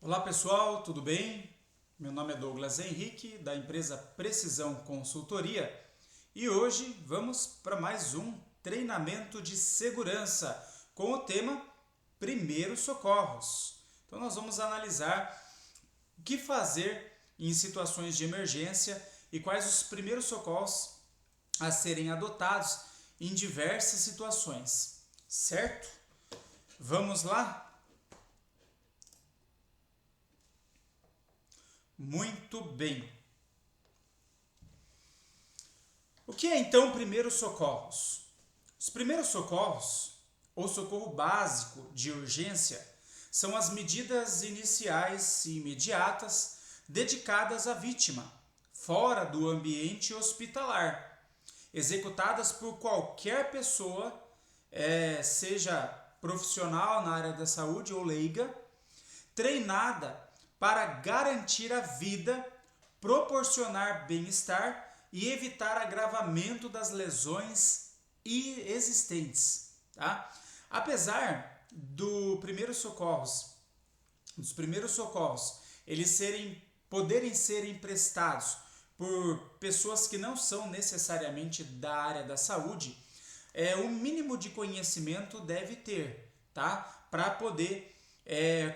Olá pessoal, tudo bem? Meu nome é Douglas Henrique, da empresa Precisão Consultoria, e hoje vamos para mais um treinamento de segurança com o tema Primeiros Socorros. Então nós vamos analisar o que fazer em situações de emergência e quais os primeiros socorros a serem adotados em diversas situações, certo? Vamos lá? Muito bem. O que é então primeiros socorros? Os primeiros socorros, ou socorro básico de urgência, são as medidas iniciais e imediatas dedicadas à vítima, fora do ambiente hospitalar, executadas por qualquer pessoa, seja profissional na área da saúde ou leiga, treinada para garantir a vida, proporcionar bem-estar e evitar agravamento das lesões existentes. Tá? Apesar dos primeiros socorros, eles poderem ser prestados por pessoas que não são necessariamente da área da saúde, o mínimo de conhecimento deve ter, tá? Para poder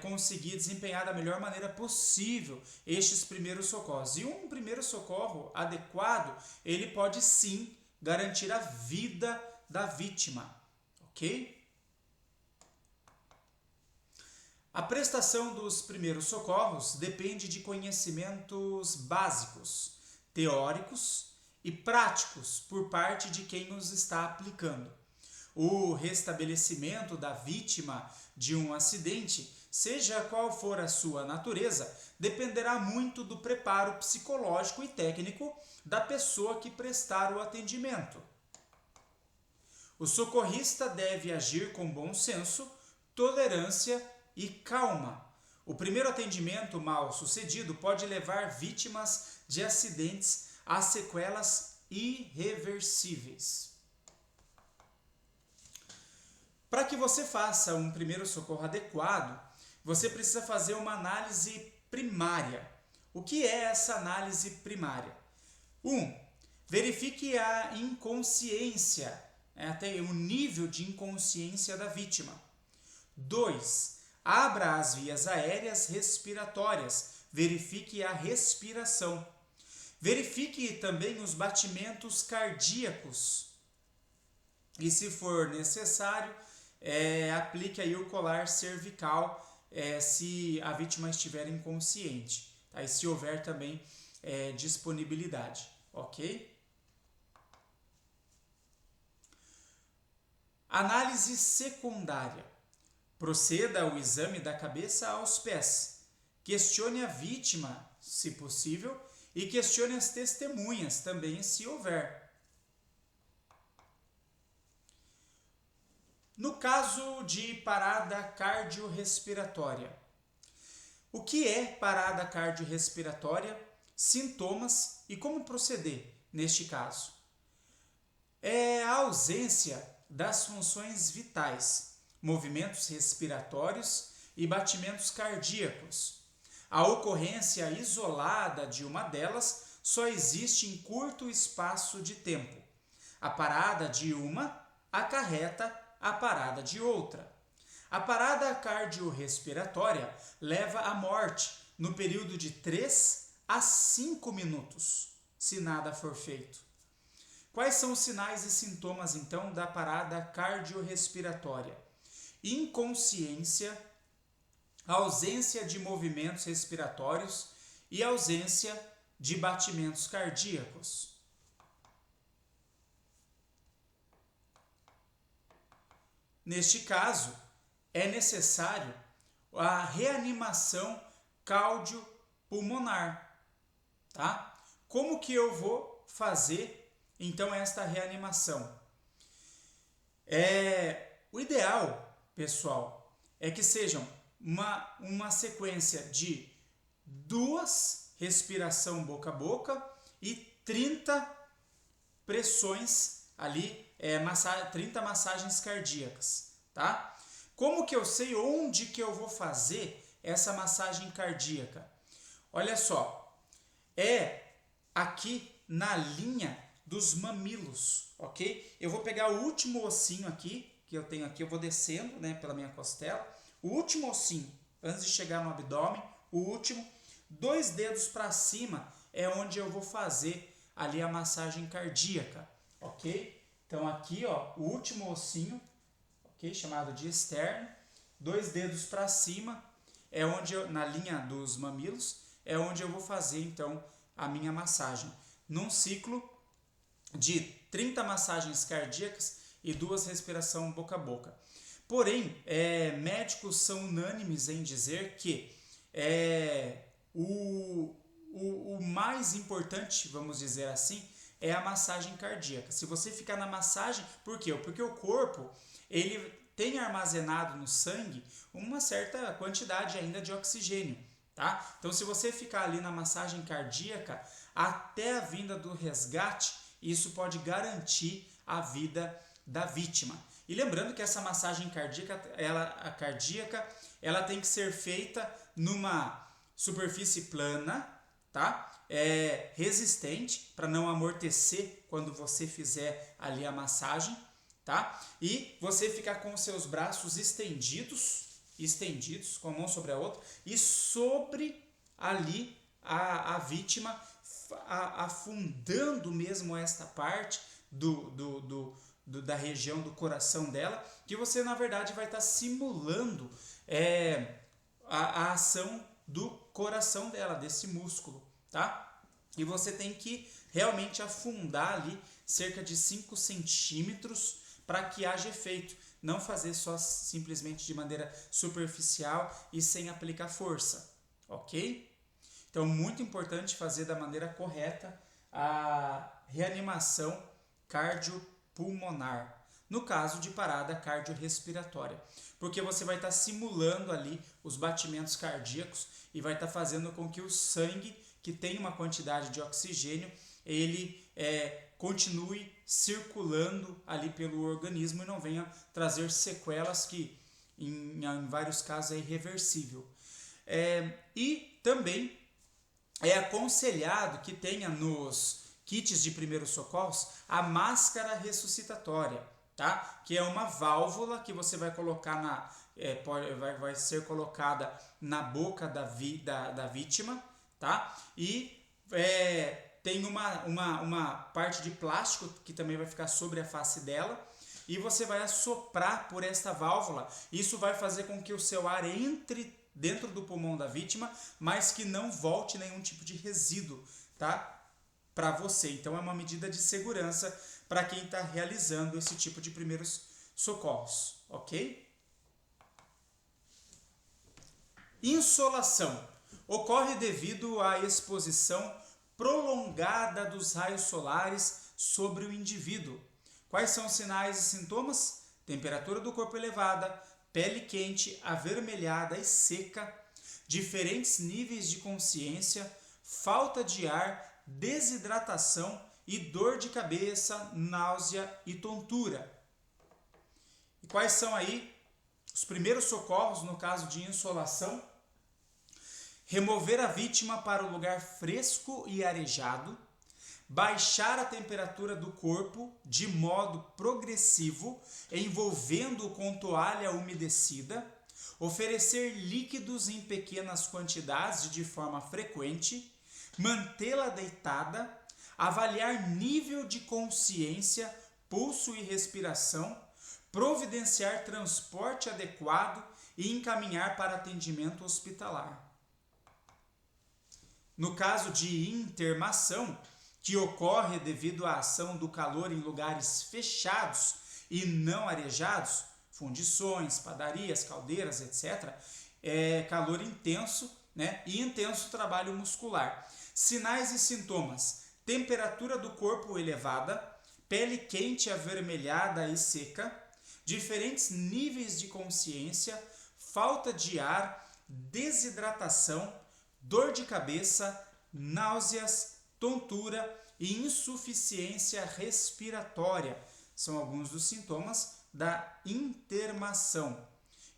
conseguir desempenhar da melhor maneira possível estes primeiros socorros. E um primeiro socorro adequado, ele pode sim garantir a vida da vítima, ok? A prestação dos primeiros socorros depende de conhecimentos básicos, teóricos e práticos por parte de quem os está aplicando. O restabelecimento da vítima de um acidente, seja qual for a sua natureza, dependerá muito do preparo psicológico e técnico da pessoa que prestar o atendimento. O socorrista deve agir com bom senso, tolerância e calma. O primeiro atendimento mal sucedido pode levar vítimas de acidentes a sequelas irreversíveis. Para que você faça um primeiro socorro adequado, você precisa fazer uma análise primária. O que é essa análise primária? 1. Verifique a inconsciência, até o nível de inconsciência da vítima. 2. Abra as vias aéreas respiratórias. Verifique a respiração. Verifique também os batimentos cardíacos. E se for necessário, aplique aí o colar cervical se a vítima estiver inconsciente, tá? E se houver também disponibilidade, ok? Análise secundária. Proceda ao exame da cabeça aos pés. Questione a vítima, se possível, e questione as testemunhas também, se houver. No caso de parada cardiorrespiratória. O que é parada cardiorrespiratória? Sintomas e como proceder neste caso? É a ausência das funções vitais, movimentos respiratórios e batimentos cardíacos. A ocorrência isolada de uma delas só existe em curto espaço de tempo. A parada de uma acarreta a parada de outra. A parada cardiorrespiratória leva à morte no período de 3 a 5 minutos, se nada for feito. Quais são os sinais e sintomas, então, da parada cardiorrespiratória? Inconsciência, ausência de movimentos respiratórios e ausência de batimentos cardíacos. Neste caso, é necessário a reanimação cardiopulmonar, tá? Como que eu vou fazer, então, esta reanimação? O ideal, pessoal, é que sejam uma sequência de 2 respiração boca a boca e 30 pressões ali, 30 massagens cardíacas, tá? Como que eu sei onde que eu vou fazer essa massagem cardíaca? Olha só, é aqui na linha dos mamilos, ok? Eu vou pegar o último ossinho aqui, que eu tenho aqui, eu vou descendo, né, pela minha costela, o último ossinho, antes de chegar no abdômen, o último, 2 dedos para cima é onde eu vou fazer ali a massagem cardíaca, ok? Então aqui, ó, o último ossinho, ok, chamado de externo, 2 dedos para cima é onde na linha dos mamilos, é onde eu vou fazer então a minha massagem, num ciclo de 30 massagens cardíacas e 2 respiração boca a boca. Porém, médicos são unânimes em dizer que o mais importante, vamos dizer assim, é a massagem cardíaca. Se você ficar na massagem, por quê? Porque o corpo, ele tem armazenado no sangue uma certa quantidade ainda de oxigênio, tá? Então, se você ficar ali na massagem cardíaca, até a vinda do resgate, isso pode garantir a vida da vítima. E lembrando que essa massagem cardíaca, ela tem que ser feita numa superfície plana, tá? Resistente, para não amortecer quando você fizer ali a massagem, tá? E você ficar com os seus braços estendidos, com a mão sobre a outra, e sobre ali a vítima, afundando mesmo esta parte da região do coração dela, que você na verdade vai estar simulando a ação do coração dela, desse músculo, tá? E você tem que realmente afundar ali cerca de 5 centímetros para que haja efeito. Não fazer só simplesmente de maneira superficial e sem aplicar força, ok? Então, muito importante fazer da maneira correta a reanimação cardiopulmonar, no caso de parada cardiorrespiratória, porque você vai estar simulando ali os batimentos cardíacos e vai estar fazendo com que o sangue, que tem uma quantidade de oxigênio, ele continue circulando ali pelo organismo e não venha trazer sequelas que em vários casos é irreversível. E também é aconselhado que tenha nos kits de primeiros socorros a máscara ressuscitatória, tá? Que é uma válvula que você vai colocar vai ser colocada na boca da vítima, tá? E tem uma parte de plástico que também vai ficar sobre a face dela e você vai assoprar por esta válvula. Isso vai fazer com que o seu ar entre dentro do pulmão da vítima, mas que não volte nenhum tipo de resíduo, tá? Para você. Então é uma medida de segurança para quem está realizando esse tipo de primeiros socorros, ok? Insolação ocorre devido à exposição prolongada dos raios solares sobre o indivíduo. Quais são os sinais e sintomas? Temperatura do corpo elevada, pele quente, avermelhada e seca, diferentes níveis de consciência, falta de ar, desidratação e dor de cabeça, náusea e tontura. E quais são aí os primeiros socorros no caso de insolação? Remover a vítima para um lugar fresco e arejado, baixar a temperatura do corpo de modo progressivo, envolvendo-o com toalha umedecida, oferecer líquidos em pequenas quantidades de forma frequente, mantê-la deitada, avaliar nível de consciência, pulso e respiração, providenciar transporte adequado e encaminhar para atendimento hospitalar. No caso de internação, que ocorre devido à ação do calor em lugares fechados e não arejados, fundições, padarias, caldeiras, etc., calor intenso, né, e intenso trabalho muscular. Sinais e sintomas: temperatura do corpo elevada, pele quente, avermelhada e seca, diferentes níveis de consciência, falta de ar, desidratação, dor de cabeça, náuseas, tontura e insuficiência respiratória. São alguns dos sintomas da internação.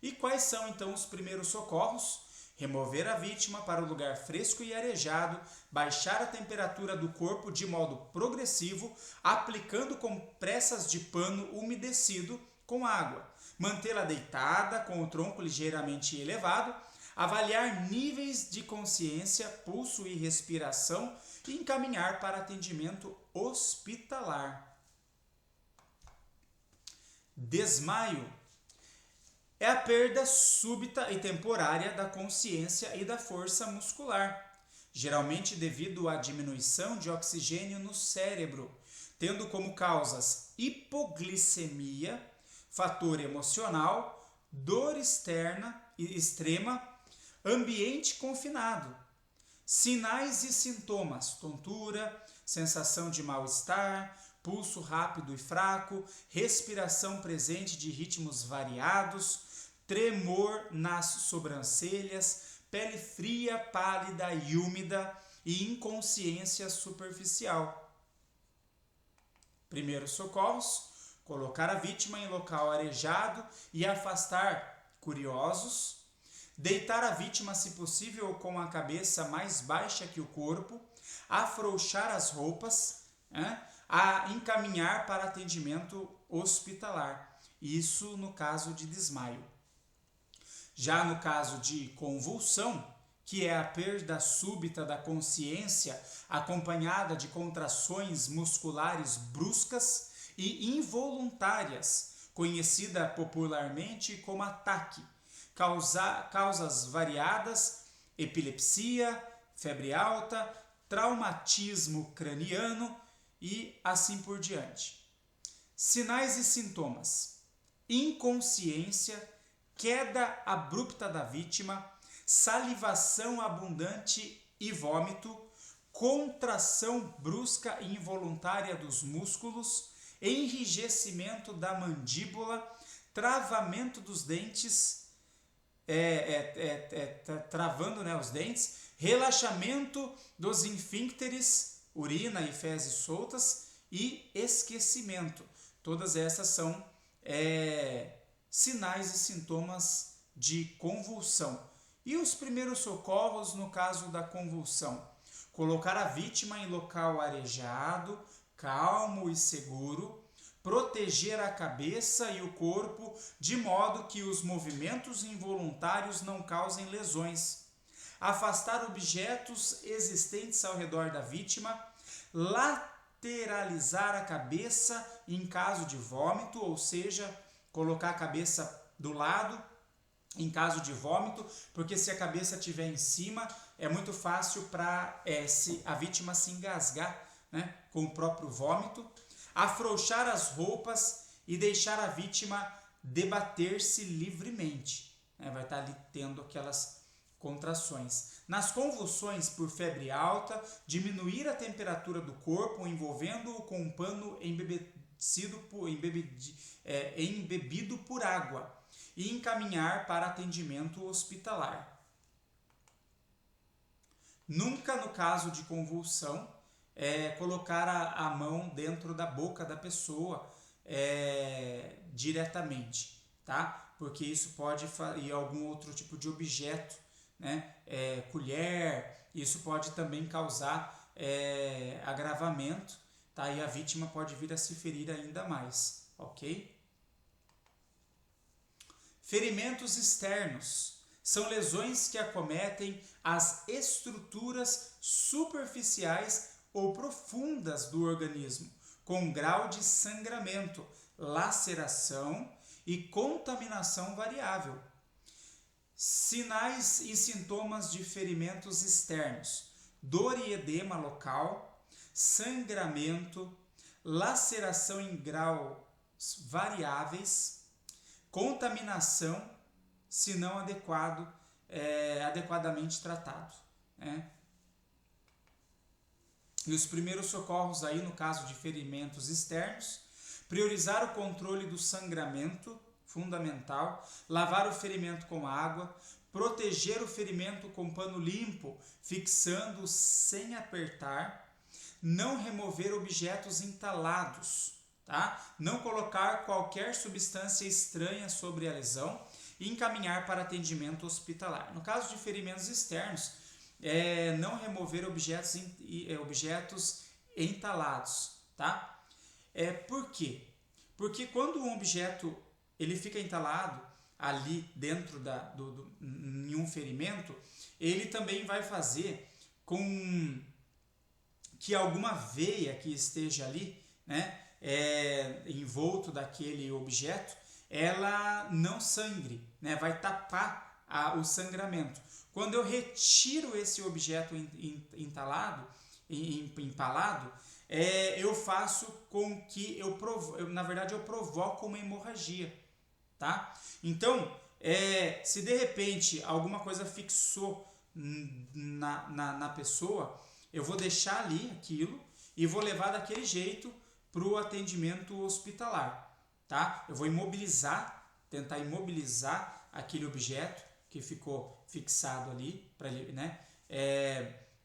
E quais são então os primeiros socorros? Remover a vítima para o lugar fresco e arejado, baixar a temperatura do corpo de modo progressivo, aplicando compressas de pano umedecido com água, mantê-la deitada com o tronco ligeiramente elevado, avaliar níveis de consciência, pulso e respiração e encaminhar para atendimento hospitalar. Desmaio é a perda súbita e temporária da consciência e da força muscular, geralmente devido à diminuição de oxigênio no cérebro, tendo como causas hipoglicemia, fator emocional, dor externa e extrema, ambiente confinado. Sinais e sintomas: tontura, sensação de mal-estar, pulso rápido e fraco, respiração presente de ritmos variados, tremor nas sobrancelhas, pele fria, pálida e úmida e inconsciência superficial. Primeiros socorros: colocar a vítima em local arejado e afastar curiosos, deitar a vítima, se possível, com a cabeça mais baixa que o corpo, afrouxar as roupas, a encaminhar para atendimento hospitalar. Isso no caso de desmaio. Já no caso de convulsão, que é a perda súbita da consciência acompanhada de contrações musculares bruscas e involuntárias, conhecida popularmente como ataque, causas variadas: epilepsia, febre alta, traumatismo craniano e assim por diante. Sinais e sintomas: inconsciência, queda abrupta da vítima, salivação abundante e vômito, contração brusca e involuntária dos músculos, enrijecimento da mandíbula, travamento dos dentes, travando, os dentes, relaxamento dos esfíncteres, urina e fezes soltas e esquecimento. Todas essas são sinais e sintomas de convulsão. E os primeiros socorros no caso da convulsão: colocar a vítima em local arejado, calmo e seguro, proteger a cabeça e o corpo de modo que os movimentos involuntários não causem lesões, afastar objetos existentes ao redor da vítima, lateralizar a cabeça em caso de vômito, ou seja, colocar a cabeça do lado em caso de vômito, porque se a cabeça estiver em cima, é muito fácil para a vítima se engasgar, com o próprio vômito. Afrouxar as roupas e deixar a vítima debater-se livremente. Vai estar ali tendo aquelas contrações. Nas convulsões por febre alta, diminuir a temperatura do corpo envolvendo-o com um pano embebido por água e encaminhar para atendimento hospitalar. Nunca, no caso de convulsão, colocar a mão dentro da boca da pessoa diretamente, tá? Porque isso pode ir algum outro tipo de objeto, colher, isso pode também causar agravamento, tá? E a vítima pode vir a se ferir ainda mais, ok? Ferimentos externos são lesões que acometem as estruturas superficiais ou profundas do organismo, com grau de sangramento, laceração e contaminação variável. Sinais e sintomas de ferimentos externos: dor e edema local, sangramento, laceração em graus variáveis, contaminação, se não adequadamente tratado. E os primeiros socorros aí no caso de ferimentos externos: priorizar o controle do sangramento, fundamental, lavar o ferimento com água, proteger o ferimento com pano limpo, fixando sem apertar, não remover objetos entalados, tá? Não colocar qualquer substância estranha sobre a lesão e encaminhar para atendimento hospitalar. No caso de ferimentos externos, não remover objetos entalados, tá? Por quê? Porque quando um objeto ele fica entalado ali dentro em um ferimento, ele também vai fazer com que alguma veia que esteja ali, né, envolto daquele objeto, ela não sangre, né, vai tapar o sangramento. Quando eu retiro esse objeto empalado, eu faço com que na verdade eu provoco uma hemorragia, tá? Então, se de repente alguma coisa fixou na pessoa, eu vou deixar ali aquilo e vou levar daquele jeito para o atendimento hospitalar, tá? Eu vou tentar imobilizar aquele objeto que ficou fixado ali, né?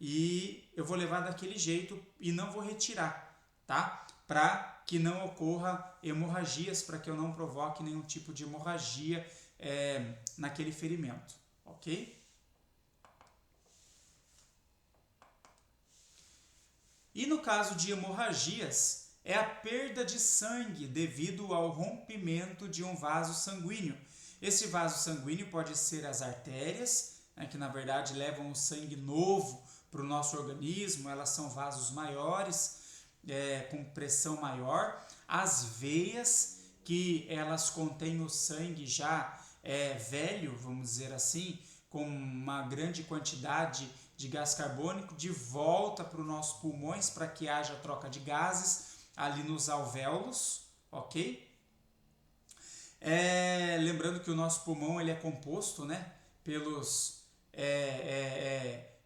E eu vou levar daquele jeito e não vou retirar, tá? Para que não ocorra hemorragias, para que eu não provoque nenhum tipo de hemorragia naquele ferimento, ok? E no caso de hemorragias, é a perda de sangue devido ao rompimento de um vaso sanguíneo. Esse vaso sanguíneo pode ser as artérias, né, que na verdade levam o sangue novo para o nosso organismo, elas são vasos maiores, com pressão maior. As veias, que elas contêm o sangue já velho, vamos dizer assim, com uma grande quantidade de gás carbônico, de volta para os nossos pulmões, para que haja troca de gases ali nos alvéolos, ok? Lembrando que o nosso pulmão ele é composto, né,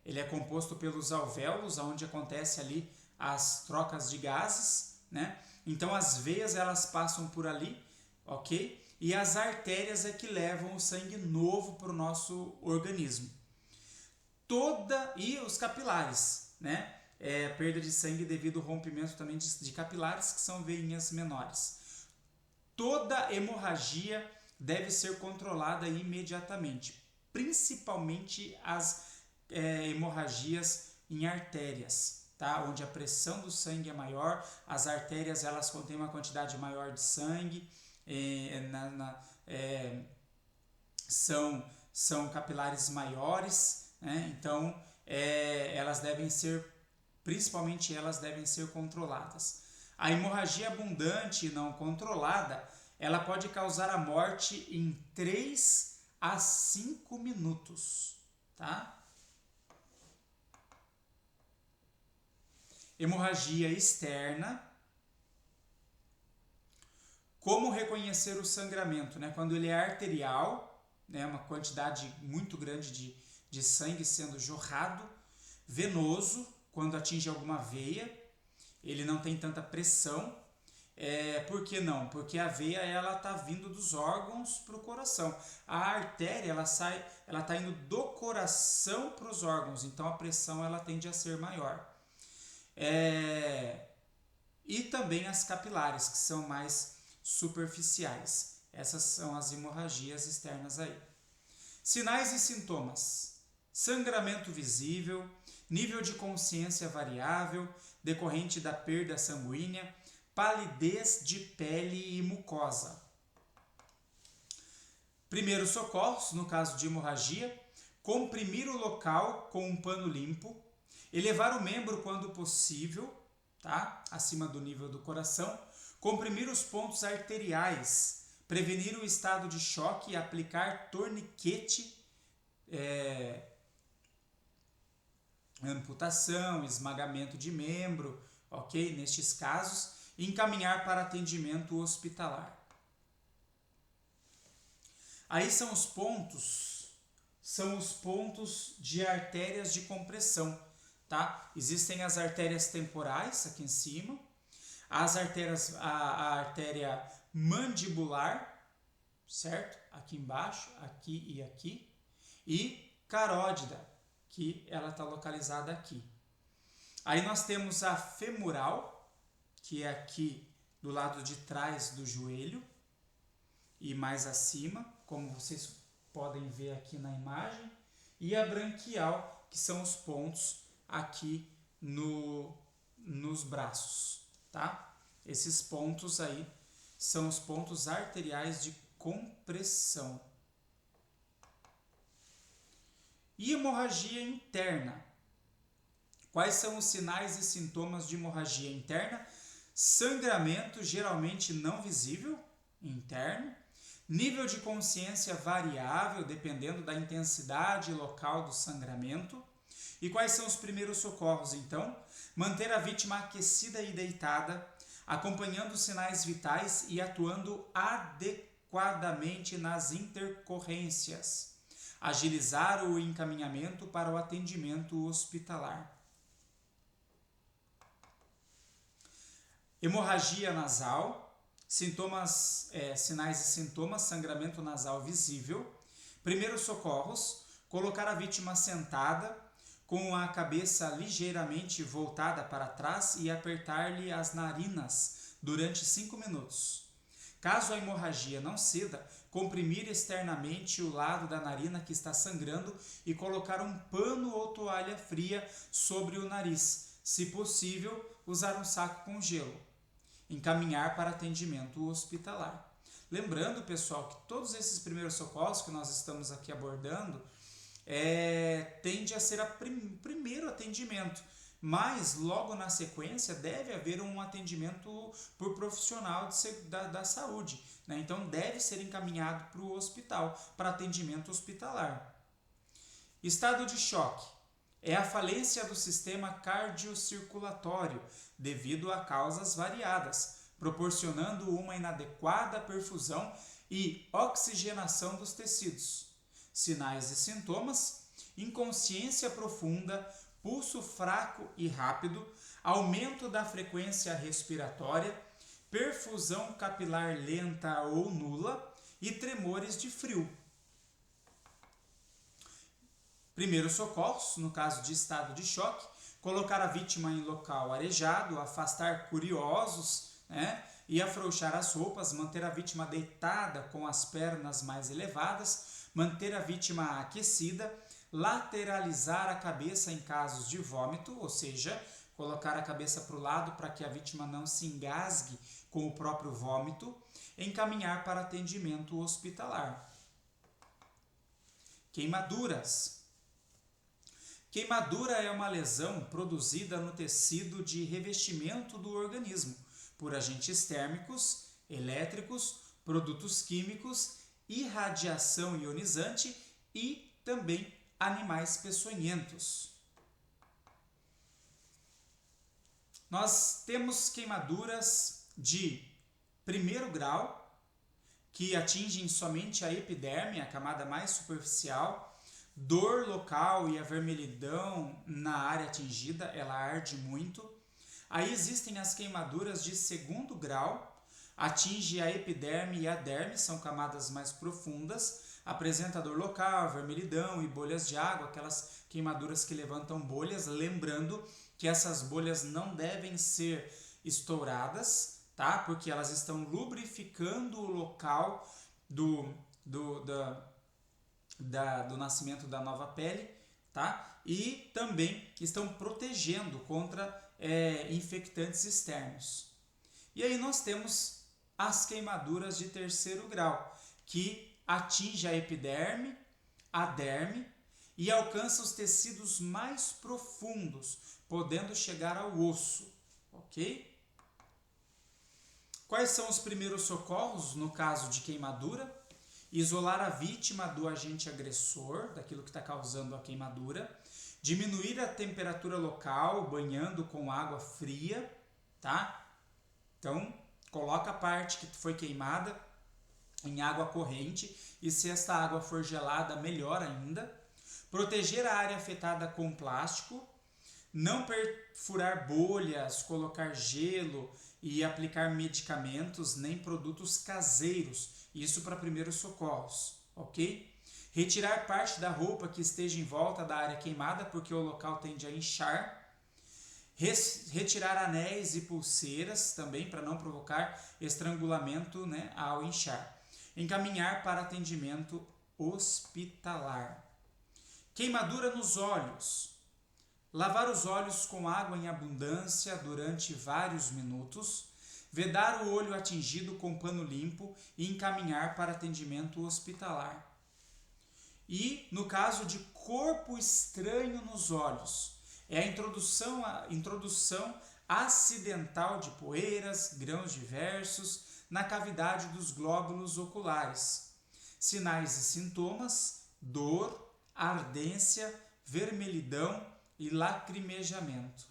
ele é composto pelos alvéolos, onde acontece ali as trocas de gases, né? Então as veias elas passam por ali, ok? E as artérias é que levam o sangue novo para o nosso organismo. E os capilares, né? Perda de sangue devido ao rompimento também de capilares, que são veinhas menores. Toda hemorragia deve ser controlada imediatamente, principalmente as hemorragias em artérias, tá? Onde a pressão do sangue é maior, as artérias elas contêm uma quantidade maior de sangue, são capilares maiores, né? Então principalmente elas devem ser controladas. A hemorragia abundante e não controlada, ela pode causar a morte em 3 a 5 minutos, tá? Hemorragia externa. Como reconhecer o sangramento, né? Quando ele é arterial, né? Uma quantidade muito grande de sangue sendo jorrado. Venoso, quando atinge alguma veia, ele não tem tanta pressão. Por que não? Porque a veia ela está vindo dos órgãos para o coração. A artéria ela está indo do coração para os órgãos, então a pressão ela tende a ser maior. E também as capilares, que são mais superficiais. Essas são as hemorragias externas aí. Sinais e sintomas: sangramento visível, nível de consciência variável, decorrente da perda sanguínea, palidez de pele e mucosa. Primeiros socorros, no caso de hemorragia: comprimir o local com um pano limpo, elevar o membro quando possível, tá? Acima do nível do coração, comprimir os pontos arteriais, prevenir o estado de choque e aplicar torniquete, amputação, esmagamento de membro, ok? Nestes casos, encaminhar para atendimento hospitalar. Aí são os pontos de artérias de compressão, tá? Existem as artérias temporais aqui em cima, a artéria mandibular, certo? Aqui embaixo, aqui, e carótida, que ela está localizada aqui. Aí nós temos a femoral, que é aqui do lado de trás do joelho e mais acima, como vocês podem ver aqui na imagem, e a branquial, que são os pontos aqui nos braços, tá? Esses pontos aí são os pontos arteriais de compressão. E hemorragia interna. Quais são os sinais e sintomas de hemorragia interna? Sangramento geralmente não visível, interno. Nível de consciência variável, dependendo da intensidade local do sangramento. E quais são os primeiros socorros, então? Manter a vítima aquecida e deitada, acompanhando os sinais vitais e atuando adequadamente nas intercorrências. Agilizar o encaminhamento para o atendimento hospitalar. Hemorragia nasal, sinais e sintomas, sangramento nasal visível. Primeiros socorros, colocar a vítima sentada, com a cabeça ligeiramente voltada para trás e apertar-lhe as narinas durante 5 minutos. Caso a hemorragia não ceda, comprimir externamente o lado da narina que está sangrando e colocar um pano ou toalha fria sobre o nariz. Se possível, usar um saco com gelo. Encaminhar para atendimento hospitalar. Lembrando, pessoal, que todos esses primeiros socorros que nós estamos aqui abordando tende a ser o primeiro atendimento, mas logo na sequência deve haver um atendimento por profissional da saúde, né? Então deve ser encaminhado para o hospital, para atendimento hospitalar. Estado de choque é a falência do sistema cardiocirculatório devido a causas variadas, proporcionando uma inadequada perfusão e oxigenação dos tecidos. Sinais e sintomas: inconsciência profunda, pulso fraco e rápido, aumento da frequência respiratória, perfusão capilar lenta ou nula e tremores de frio. Primeiros socorros, no caso de estado de choque: colocar a vítima em local arejado, afastar curiosos, né, e afrouxar as roupas, manter a vítima deitada com as pernas mais elevadas, manter a vítima aquecida, lateralizar a cabeça em casos de vômito, ou seja, colocar a cabeça para o lado para que a vítima não se engasgue com o próprio vômito, encaminhar para atendimento hospitalar. Queimaduras. Queimadura é uma lesão produzida no tecido de revestimento do organismo por agentes térmicos, elétricos, produtos químicos, irradiação ionizante e também animais peçonhentos. Nós temos queimaduras de primeiro grau, que atingem somente a epiderme, a camada mais superficial. Dor local e avermelhidão na área atingida, ela arde muito. Aí existem as queimaduras de segundo grau, atinge a epiderme e a derme, são camadas mais profundas, apresenta dor local, vermelhidão e bolhas de água, aquelas queimaduras que levantam bolhas, lembrando que essas bolhas não devem ser estouradas, tá? Porque elas estão lubrificando o local do nascimento da nova pele, tá? E também estão protegendo contra infectantes externos. E aí nós temos as queimaduras de terceiro grau, que atinge a epiderme, a derme e alcança os tecidos mais profundos, podendo chegar ao osso, ok? Quais são os primeiros socorros no caso de queimadura? Isolar a vítima do agente agressor, daquilo que está causando a queimadura, diminuir a temperatura local, banhando com água fria, tá? Então, coloca a parte que foi queimada em água corrente e se esta água for gelada, melhor ainda. Proteger a área afetada com plástico, não perfurar bolhas, colocar gelo e aplicar medicamentos nem produtos caseiros, isso para primeiros socorros, ok? Retirar parte da roupa que esteja em volta da área queimada, porque o local tende a inchar. Retirar anéis e pulseiras também para não provocar estrangulamento, né, ao inchar. encaminhar para atendimento hospitalar. Queimadura nos olhos. Lavar os olhos com água em abundância durante vários minutos, vedar o olho atingido com pano limpo e encaminhar para atendimento hospitalar. E, no caso de corpo estranho nos olhos, é a introdução acidental de poeiras, grãos diversos na cavidade dos glóbulos oculares. Sinais e sintomas: dor, ardência, vermelhidão e lacrimejamento.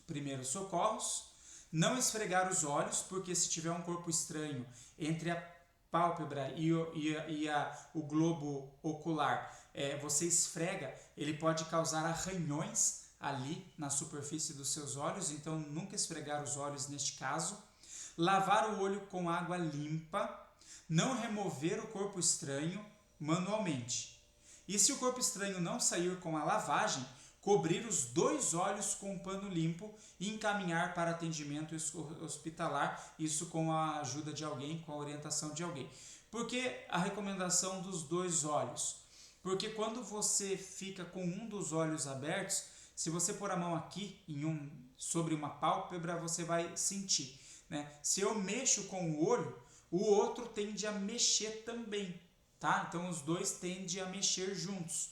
Primeiros socorros: não esfregar os olhos, porque se tiver um corpo estranho entre a pálpebra e o globo ocular, você esfrega, ele pode causar arranhões ali na superfície dos seus olhos, então nunca esfregar os olhos neste caso. Lavar o olho com água limpa, não remover o corpo estranho manualmente. E se o corpo estranho não sair com a lavagem, cobrir os 2 olhos com um pano limpo e encaminhar para atendimento hospitalar, isso com a ajuda de alguém, com a orientação de alguém. Por que a recomendação dos 2 olhos? Porque quando você fica com um dos olhos abertos, se você pôr a mão aqui sobre uma pálpebra, você vai sentir, né? Se eu mexo com o olho, o outro tende a mexer também, tá? Então os 2 tendem a mexer juntos.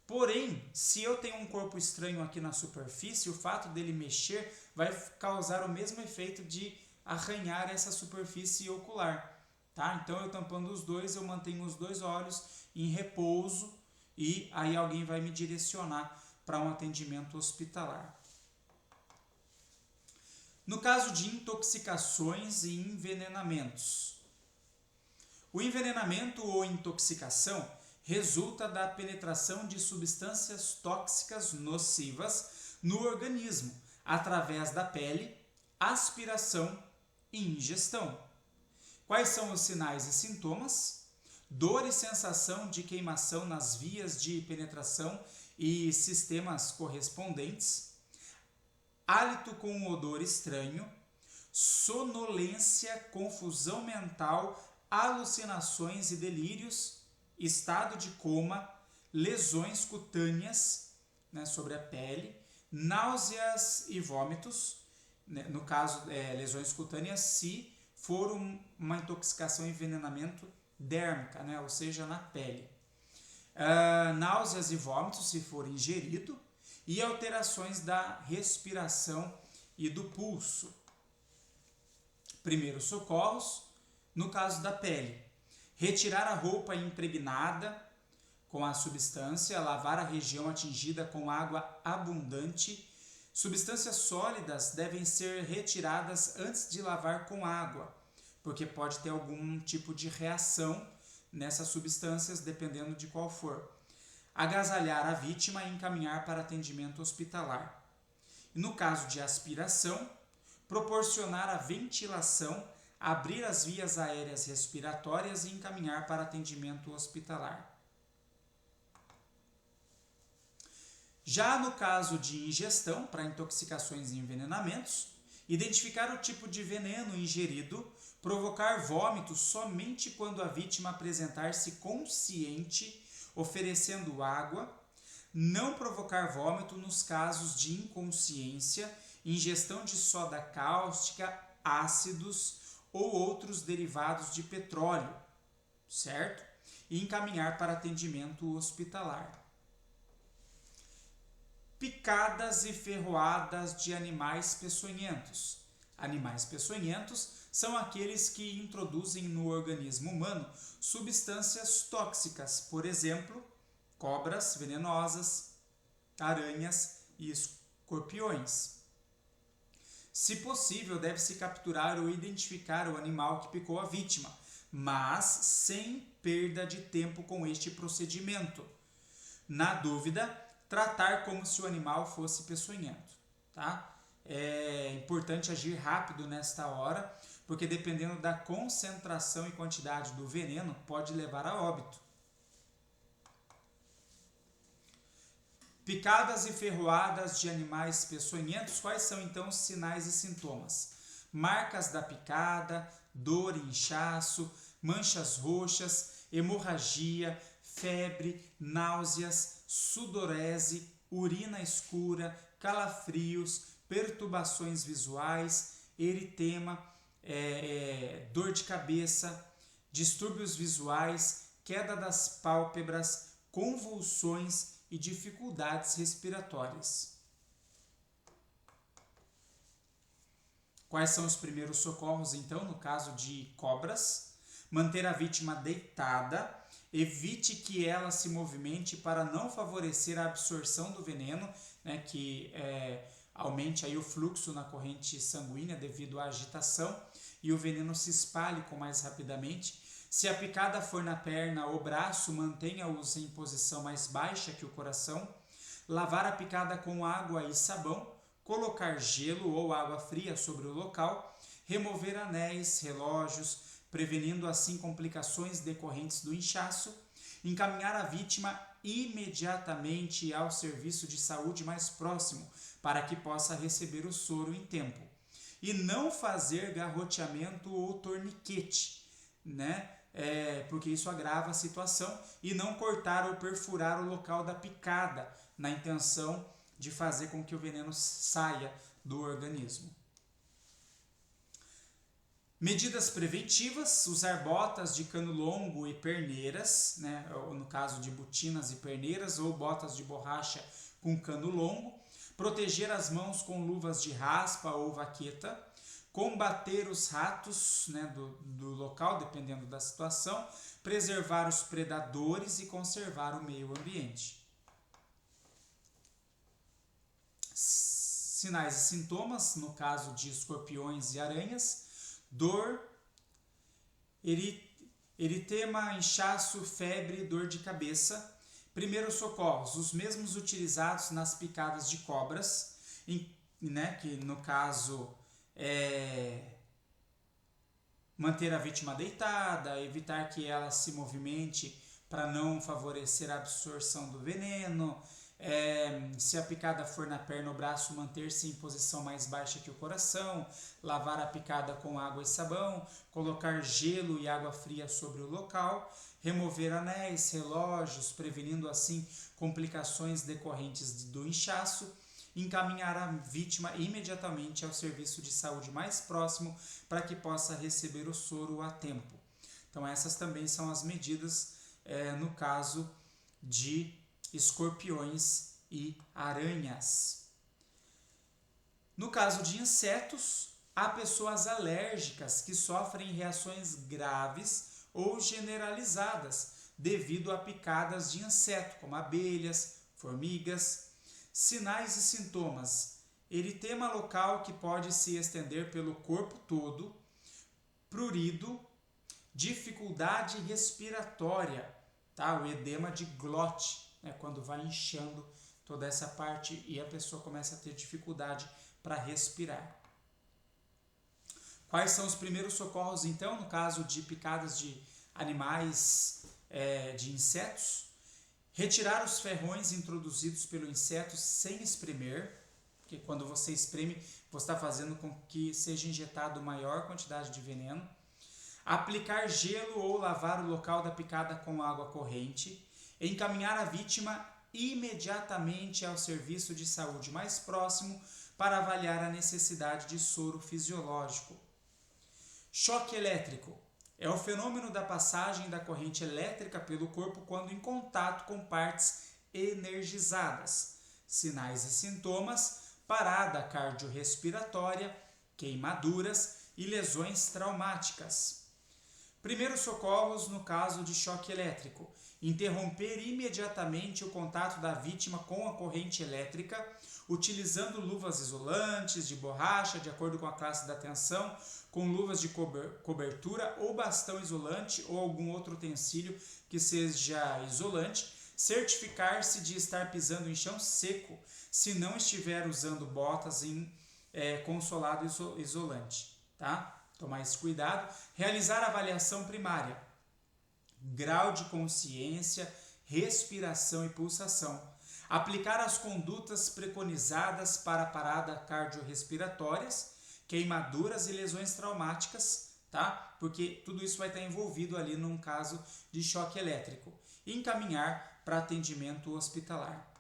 Porém, se eu tenho um corpo estranho aqui na superfície, o fato dele mexer vai causar o mesmo efeito de arranhar essa superfície ocular, tá? Então eu tampando os 2, eu mantenho os 2 olhos em repouso e aí alguém vai me direcionar para um atendimento hospitalar. No caso de intoxicações e envenenamentos. O envenenamento ou intoxicação resulta da penetração de substâncias tóxicas nocivas no organismo, através da pele, aspiração e ingestão. Quais são os sinais e sintomas? Dor e sensação de queimação nas vias de penetração e sistemas correspondentes, hálito com um odor estranho, sonolência, confusão mental, alucinações e delírios, estado de coma, lesões cutâneas, né, sobre a pele, náuseas e vômitos, né, no caso lesões cutâneas se for uma intoxicação e envenenamento dérmica, né, ou seja, na pele. Náuseas e vômitos se for ingerido, e alterações da respiração e do pulso. Primeiros socorros, no caso da pele: retirar a roupa impregnada com a substância, lavar a região atingida com água abundante. Substâncias sólidas devem ser retiradas antes de lavar com água, porque pode ter algum tipo de reação nessas substâncias, dependendo de qual for. Agasalhar a vítima e encaminhar para atendimento hospitalar. No caso de aspiração, proporcionar a ventilação, abrir as vias aéreas respiratórias e encaminhar para atendimento hospitalar. Já no caso de ingestão, para intoxicações e envenenamentos, identificar o tipo de veneno ingerido, provocar vômito somente quando a vítima apresentar-se consciente, oferecendo água, não provocar vômito nos casos de inconsciência, ingestão de soda cáustica, ácidos ou outros derivados de petróleo, certo? E encaminhar para atendimento hospitalar. Picadas e ferroadas de animais peçonhentos. Animais peçonhentos são aqueles que introduzem no organismo humano substâncias tóxicas, por exemplo, cobras venenosas, aranhas e escorpiões. Se possível, deve-se capturar ou identificar o animal que picou a vítima, mas sem perda de tempo com este procedimento. Na dúvida, tratar como se o animal fosse peçonhento, tá? É importante agir rápido nesta hora, porque dependendo da concentração e quantidade do veneno, pode levar a óbito. Picadas e ferroadas de animais peçonhentos, quais são então os sinais e sintomas? marcas da picada, dor e inchaço, manchas roxas, hemorragia, febre, náuseas, sudorese, urina escura, calafrios, perturbações visuais, eritema, dor de cabeça, distúrbios visuais, queda das pálpebras, convulsões e dificuldades respiratórias. Quais são os primeiros socorros, então, no caso de cobras? Manter a vítima deitada, evite que ela se movimente para não favorecer a absorção do veneno, né, que aumente aí o fluxo na corrente sanguínea devido à agitação e o veneno se espalhe com mais rapidamente. Se a picada for na perna ou braço, mantenha-os em posição mais baixa que o coração. Lavar a picada com água e sabão, colocar gelo ou água fria sobre o local, remover anéis, relógios, prevenindo assim complicações decorrentes do inchaço, encaminhar a vítima imediatamente ao serviço de saúde mais próximo para que possa receber o soro em tempo. E não fazer garroteamento ou torniquete, né? Porque isso agrava a situação, e não cortar ou perfurar o local da picada, na intenção de fazer com que o veneno saia do organismo. Medidas preventivas: usar botas de cano longo e perneiras, né, no caso de botinas e perneiras, ou botas de borracha com cano longo, proteger as mãos com luvas de raspa ou vaqueta, combater os ratos, né, do local, dependendo da situação, preservar os predadores e conservar o meio ambiente. Sinais e sintomas, no caso de escorpiões e aranhas: dor, eritema, inchaço, febre, dor de cabeça. Primeiros socorros: os mesmos utilizados nas picadas de cobras, né, que no caso manter a vítima deitada, evitar que ela se movimente para não favorecer a absorção do veneno. Se a picada for na perna ou braço, manter-se em posição mais baixa que o coração, lavar a picada com água e sabão, colocar gelo e água fria sobre o local, remover anéis, relógios, prevenindo assim complicações decorrentes do inchaço, encaminhar a vítima imediatamente ao serviço de saúde mais próximo para que possa receber o soro a tempo. Então essas também são as medidas no caso de escorpiões e aranhas. No caso de insetos, há pessoas alérgicas que sofrem reações graves ou generalizadas devido a picadas de inseto, como abelhas, formigas. Sinais e sintomas: eritema local que pode se estender pelo corpo todo, prurido, dificuldade respiratória, tá? O edema de glote, quando vai inchando toda essa parte e a pessoa começa a ter dificuldade para respirar. Quais são os primeiros socorros, então, no caso de picadas de animais, de insetos? Retirar os ferrões introduzidos pelo inseto sem espremer, porque quando você espreme, você está fazendo com que seja injetado maior quantidade de veneno. Aplicar gelo ou lavar o local da picada com água corrente. Encaminhar a vítima imediatamente ao serviço de saúde mais próximo para avaliar a necessidade de soro fisiológico. Choque elétrico: é o fenômeno da passagem da corrente elétrica pelo corpo quando em contato com partes energizadas. Sinais e sintomas: parada cardiorrespiratória, queimaduras e lesões traumáticas. Primeiros socorros no caso de choque elétrico: interromper imediatamente o contato da vítima com a corrente elétrica, utilizando luvas isolantes de borracha, de acordo com a classe da tensão, com luvas de cobertura ou bastão isolante ou algum outro utensílio que seja isolante. Certificar-se de estar pisando em chão seco, se não estiver usando botas com solado isolante, tá? Tomar esse cuidado. Realizar a avaliação primária: grau de consciência, respiração e pulsação. Aplicar as condutas preconizadas para parada cardiorrespiratórias, queimaduras e lesões traumáticas, tá? Porque tudo isso vai estar envolvido ali num caso de choque elétrico. E encaminhar para atendimento hospitalar.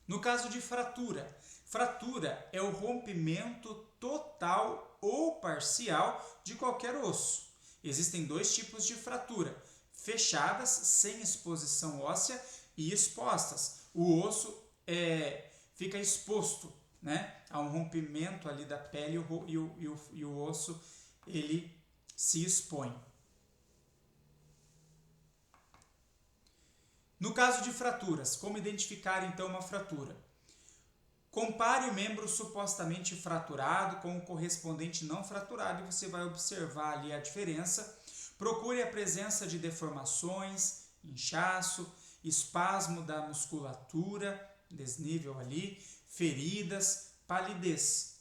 No caso de fratura, fratura é o rompimento total ou parcial de qualquer osso. Existem dois tipos de fratura: fechadas, sem exposição óssea, e expostas. O osso fica exposto, né? Há um rompimento ali da pele e o osso ele se expõe. No caso de fraturas, como identificar então uma fratura? Compare o membro supostamente fraturado com o correspondente não fraturado e você vai observar ali a diferença. Procure a presença de deformações, inchaço, espasmo da musculatura, desnível ali, feridas, palidez.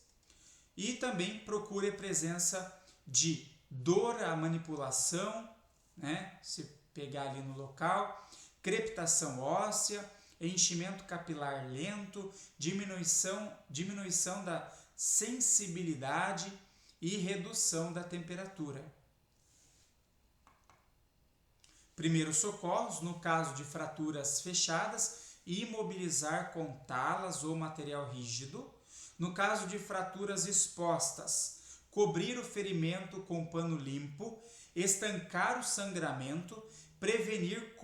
E também procure a presença de dor à manipulação, né? Se pegar ali no local, crepitação óssea, enchimento capilar lento, diminuição da sensibilidade e redução da temperatura. Primeiros socorros, no caso de fraturas fechadas, imobilizar com talas ou material rígido. No caso de fraturas expostas, cobrir o ferimento com pano limpo, estancar o sangramento, prevenir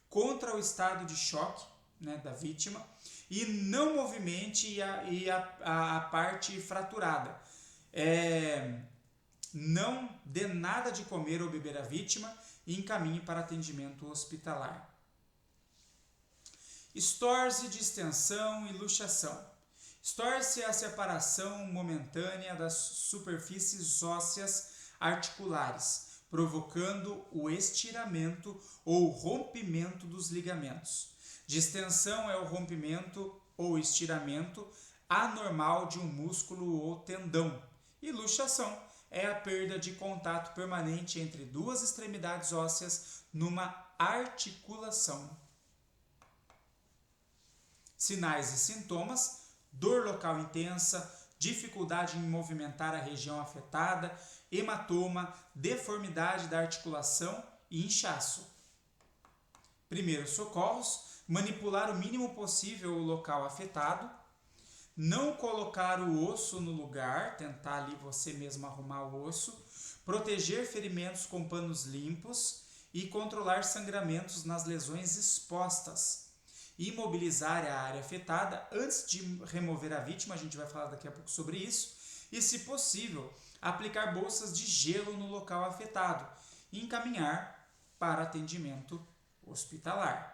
contra o estado de choque, né, da vítima, e não movimente a parte fraturada. Não dê nada de comer ou beber à vítima e encaminhe para atendimento hospitalar. Estorse, distensão e luxação. Estorse é a separação momentânea das superfícies ósseas articulares, provocando o estiramento ou rompimento dos ligamentos. Distensão é o rompimento ou estiramento anormal de um músculo ou tendão. E luxação é a perda de contato permanente entre duas extremidades ósseas numa articulação. Sinais e sintomas: dor local intensa, dificuldade em movimentar a região afetada, hematoma, deformidade da articulação e inchaço. Primeiros socorros: manipular o mínimo possível o local afetado, não colocar o osso no lugar, tentar ali você mesmo arrumar o osso, proteger ferimentos com panos limpos e controlar sangramentos nas lesões expostas. Imobilizar a área afetada antes de remover a vítima, a gente vai falar daqui a pouco sobre isso, e, se possível, aplicar bolsas de gelo no local afetado e encaminhar para atendimento hospitalar.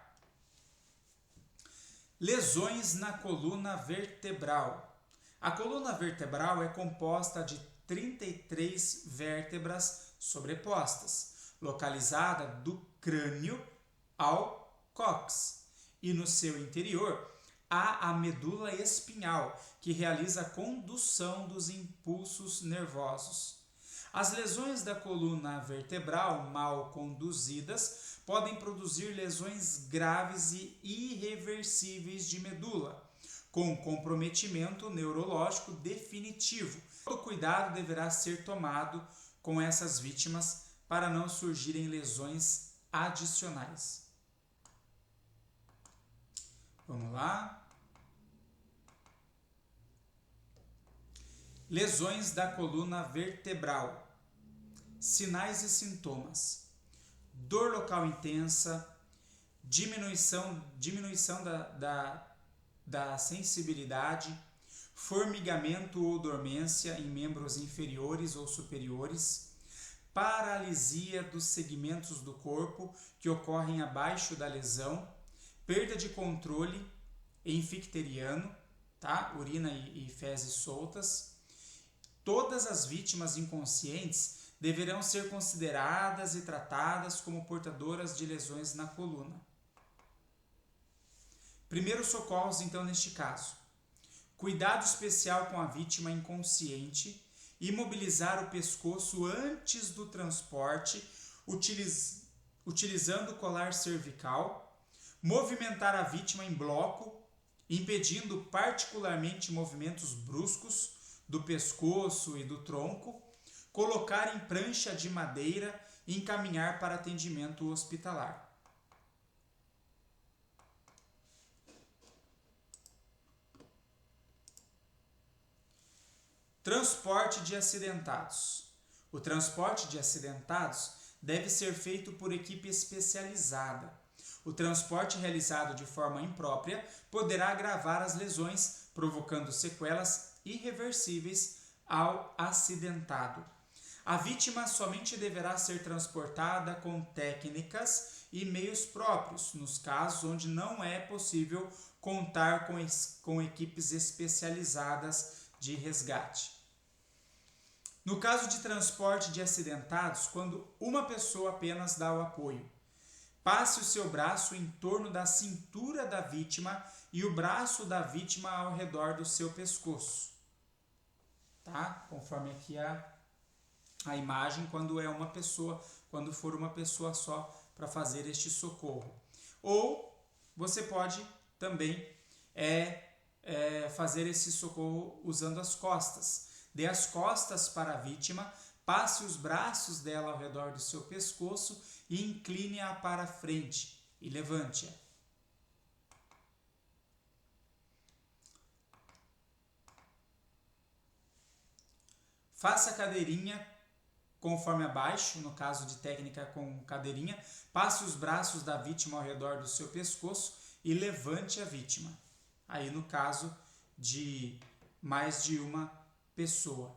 Lesões na coluna vertebral. A coluna vertebral é composta de 33 vértebras sobrepostas, localizada do crânio ao cóccix, e no seu interior há a medula espinhal, que realiza a condução dos impulsos nervosos. As lesões da coluna vertebral mal conduzidas podem produzir lesões graves e irreversíveis de medula, com comprometimento neurológico definitivo. Todo cuidado deverá ser tomado com essas vítimas para não surgirem lesões adicionais. Vamos lá. Lesões da coluna vertebral. Sinais e sintomas: dor local intensa, diminuição da sensibilidade, formigamento ou dormência em membros inferiores ou superiores, paralisia dos segmentos do corpo que ocorrem abaixo da lesão, perda de controle anficteriano, tá? Urina e fezes soltas. Todas as vítimas inconscientes deverão ser consideradas e tratadas como portadoras de lesões na coluna. Primeiros socorros, então, neste caso: cuidado especial com a vítima inconsciente, imobilizar o pescoço antes do transporte, utilizando o colar cervical, movimentar a vítima em bloco impedindo particularmente movimentos bruscos do pescoço e do tronco, colocar em prancha de madeira e encaminhar para atendimento hospitalar. Transporte de acidentados. O transporte de acidentados deve ser feito por equipe especializada. O transporte realizado de forma imprópria poderá agravar as lesões, provocando sequelas irreversíveis ao acidentado. A vítima somente deverá ser transportada com técnicas e meios próprios, nos casos onde não é possível contar com equipes especializadas de resgate. No caso de transporte de acidentados, quando uma pessoa apenas dá o apoio, passe o seu braço em torno da cintura da vítima e o braço da vítima ao redor do seu pescoço. Tá? Conforme aqui a imagem, quando for uma pessoa só para fazer este socorro. Ou você pode também fazer esse socorro usando as costas. Dê as costas para a vítima, passe os braços dela ao redor do seu pescoço e incline-a para frente e levante-a. Faça a cadeirinha conforme abaixo, no caso de técnica com cadeirinha, passe os braços da vítima ao redor do seu pescoço e levante a vítima. Aí no caso de mais de uma pessoa.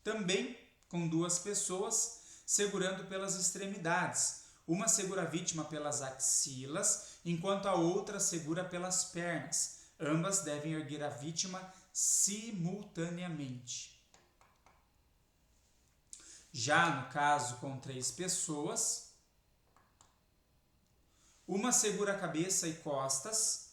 Também com duas pessoas segurando pelas extremidades. Uma segura a vítima pelas axilas, enquanto a outra segura pelas pernas. Ambas devem erguer a vítima simultaneamente. Já no caso com 3 pessoas, uma segura a cabeça e costas,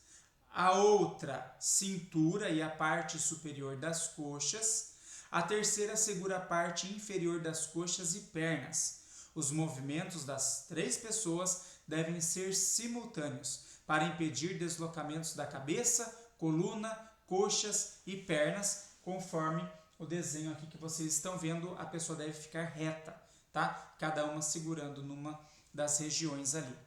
a outra cintura e a parte superior das coxas, a terceira segura a parte inferior das coxas e pernas. Os movimentos das 3 pessoas devem ser simultâneos para impedir deslocamentos da cabeça, coluna, coxas e pernas, conforme o desenho aqui que vocês estão vendo. A pessoa deve ficar reta, tá? Cada uma segurando numa das regiões ali.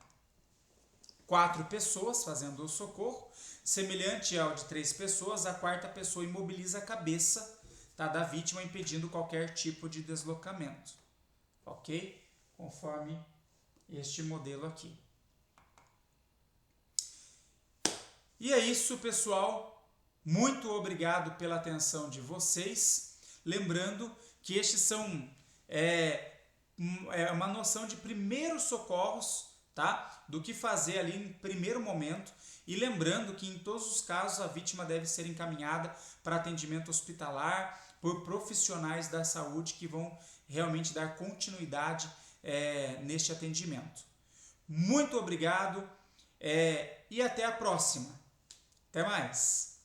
4 pessoas fazendo o socorro, semelhante ao de 3 pessoas, a quarta pessoa imobiliza a cabeça, tá, da vítima, impedindo qualquer tipo de deslocamento, ok? Conforme este modelo aqui. E é isso, pessoal. Muito obrigado pela atenção de vocês. Lembrando que estes são uma noção de primeiros socorros, tá? Do que fazer ali em primeiro momento. E lembrando que em todos os casos a vítima deve ser encaminhada para atendimento hospitalar por profissionais da saúde que vão realmente dar continuidade neste atendimento. Muito obrigado e até a próxima. Até mais!